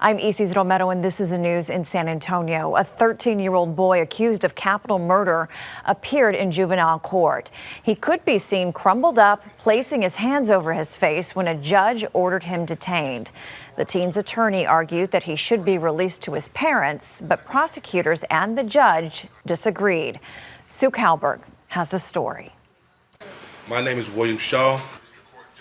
I'm Isis Romero, and this is the news in San Antonio. A 13-year-old boy accused of capital murder appeared in juvenile court. He could be seen crumpled up, placing his hands over his face when a judge ordered him detained. The teen's attorney argued that he should be released to his parents, but prosecutors and the judge disagreed. Sue Kalberg has the story. My name is William Shaw.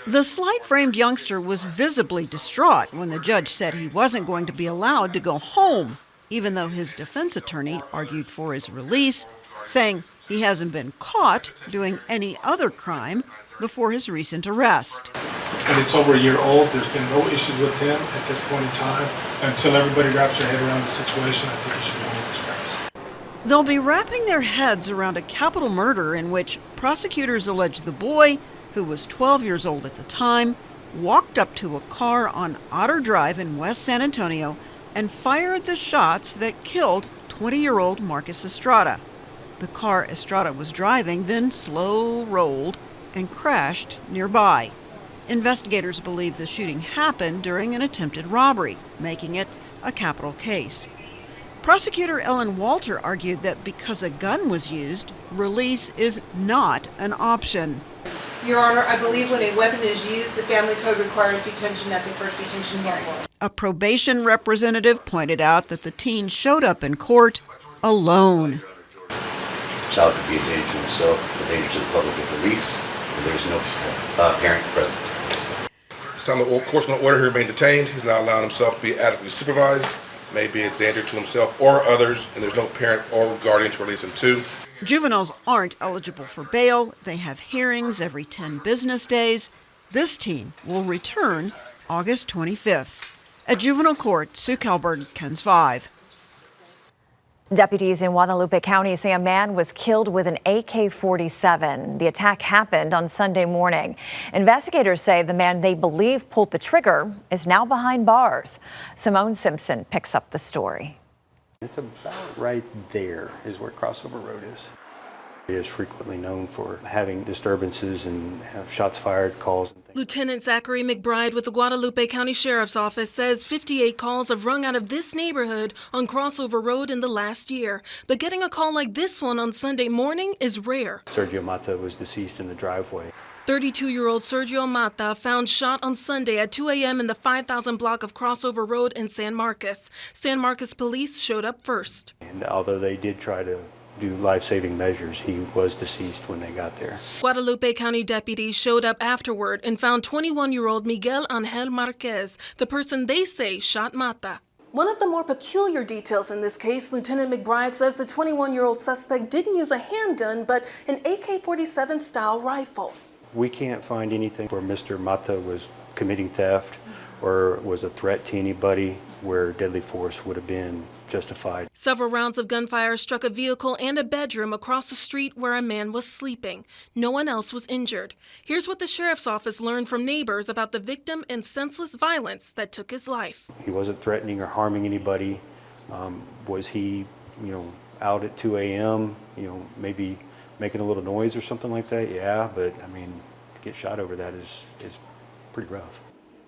The slight-framed youngster was visibly distraught when the judge said he wasn't going to be allowed to go home, even though his defense attorney argued for his release, saying he hasn't been caught doing any other crime before his recent arrest. And it's over a year old. There's been no issues with him at this point in time. Until everybody wraps their head around the situation, I think he should be home with his parents. They'll be wrapping their heads around a capital murder in which prosecutors allege the boy, who was 12 years old at the time, walked up to a car on Otter Drive in West San Antonio and fired the shots that killed 20-year-old Marcus Estrada. The car Estrada was driving then slow-rolled and crashed nearby. Investigators believe the shooting happened during an attempted robbery, making it a capital case. Prosecutor Ellen Walter argued that because a gun was used, release is not an option. Your Honor, I believe when a weapon is used, the family code requires detention at the first detention hearing. A probation representative pointed out that the teen showed up in court alone. The child could be a danger to himself, a danger to the public if released, and there's no parent present. This time the enforcement order, he remained detained. He's not allowing himself to be adequately supervised, may be a danger to himself or others, and there's no parent or guardian to release him to. Juveniles aren't eligible for bail. They have hearings every 10 business days. This teen will return August 25th. At juvenile court, Sue Kalberg, KENS 5. Deputies in Guadalupe County say a man was killed with an AK-47. The attack happened on Sunday morning. Investigators say the man they believe pulled the trigger is now behind bars. Simone Simpson picks up the story. It's about right there is where Crossover Road is. He is frequently known for having disturbances and have shots fired, calls and things. Lieutenant Zachary McBride with the Guadalupe County Sheriff's Office says 58 calls have rung out of this neighborhood on Crossover Road in the last year. But getting a call like this one on Sunday morning is rare. Sergio Mata was deceased in the driveway. 32-year-old Sergio Mata found shot on Sunday at 2 a.m. in the 5,000 block of Crossover Road in San Marcos. San Marcos police showed up first. And although they did try to do life-saving measures, he was deceased when they got there. Guadalupe County deputies showed up afterward and found 21-year-old Miguel Angel Marquez, the person they say shot Mata. One of the more peculiar details in this case, Lieutenant McBride says the 21-year-old suspect didn't use a handgun, but an AK-47-style rifle. We can't find anything where Mr. Mata was committing theft or was a threat to anybody where deadly force would have been justified. Several rounds of gunfire struck a vehicle and a bedroom across the street where a man was sleeping. No one else was injured. Here's what the sheriff's office learned from neighbors about the victim and senseless violence that took his life. He wasn't threatening or harming anybody. Was he, out at 2 a.m., maybe making a little noise or something like that? Yeah, but I mean, to get shot over that is pretty rough.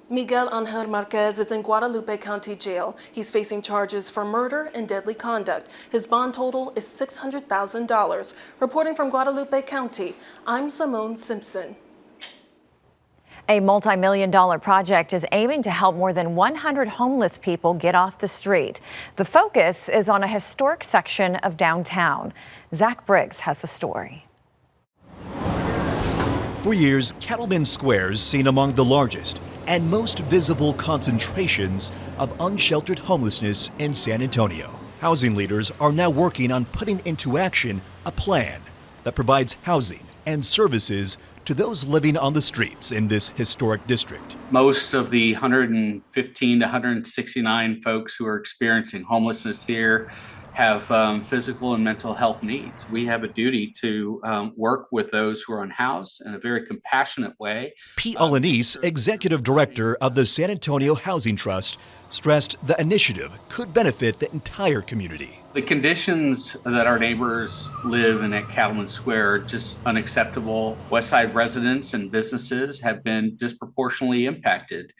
Miguel Angel Marquez is in Guadalupe County Jail. He's facing charges for murder and deadly conduct. His bond total is $600,000. Reporting from Guadalupe County, I'm Simone Simpson. A multi-million-dollar project is aiming to help more than 100 homeless people get off the street. The focus is on a historic section of downtown. Zach Briggs has the story. For years, Cattleman Square's seen among the largest and most visible concentrations of unsheltered homelessness in San Antonio. Housing leaders are now working on putting into action a plan that provides housing and services to those living on the streets in this historic district. Most of the 115 to 169 folks who are experiencing homelessness here have physical and mental health needs. We have a duty to work with those who are unhoused in a very compassionate way. Pete Alanise, executive director of the San Antonio Housing Trust, stressed the initiative could benefit the entire community. The conditions that our neighbors live in at Cattleman Square are just unacceptable. West Side residents and businesses have been disproportionately impacted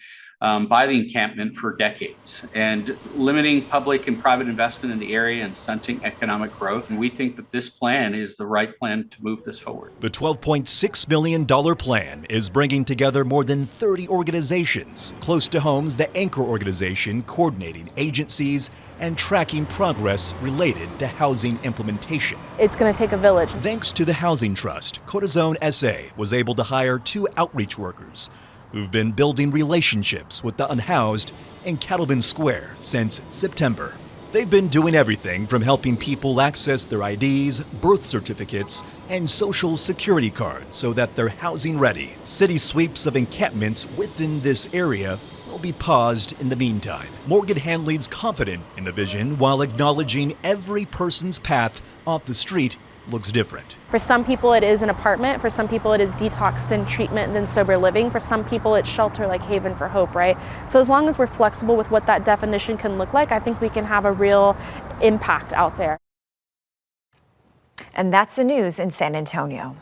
by the encampment for decades, and limiting public and private investment in the area and stunting economic growth. And we think that this plan is the right plan to move this forward. The $12.6 million plan is bringing together more than 30 organizations. Close to Home's the anchor organization coordinating agencies and tracking progress related to housing implementation. It's going to take a village. Thanks to the Housing Trust, Corazon SA was able to hire 2 outreach workers who've been building relationships with the unhoused in Cattleman Square since September. They've been doing everything from helping people access their IDs, birth certificates, and social security cards so that they're housing ready. City sweeps of encampments within this area will be paused in the meantime. Morgan Hanley's confident in the vision while acknowledging every person's path off the street looks different. For some people it is an apartment, for some people it is detox, then treatment, then sober living. For some people it's shelter like Haven for Hope, right? So as long as we're flexible with what that definition can look like, I think we can have a real impact out there. And that's the news in San Antonio.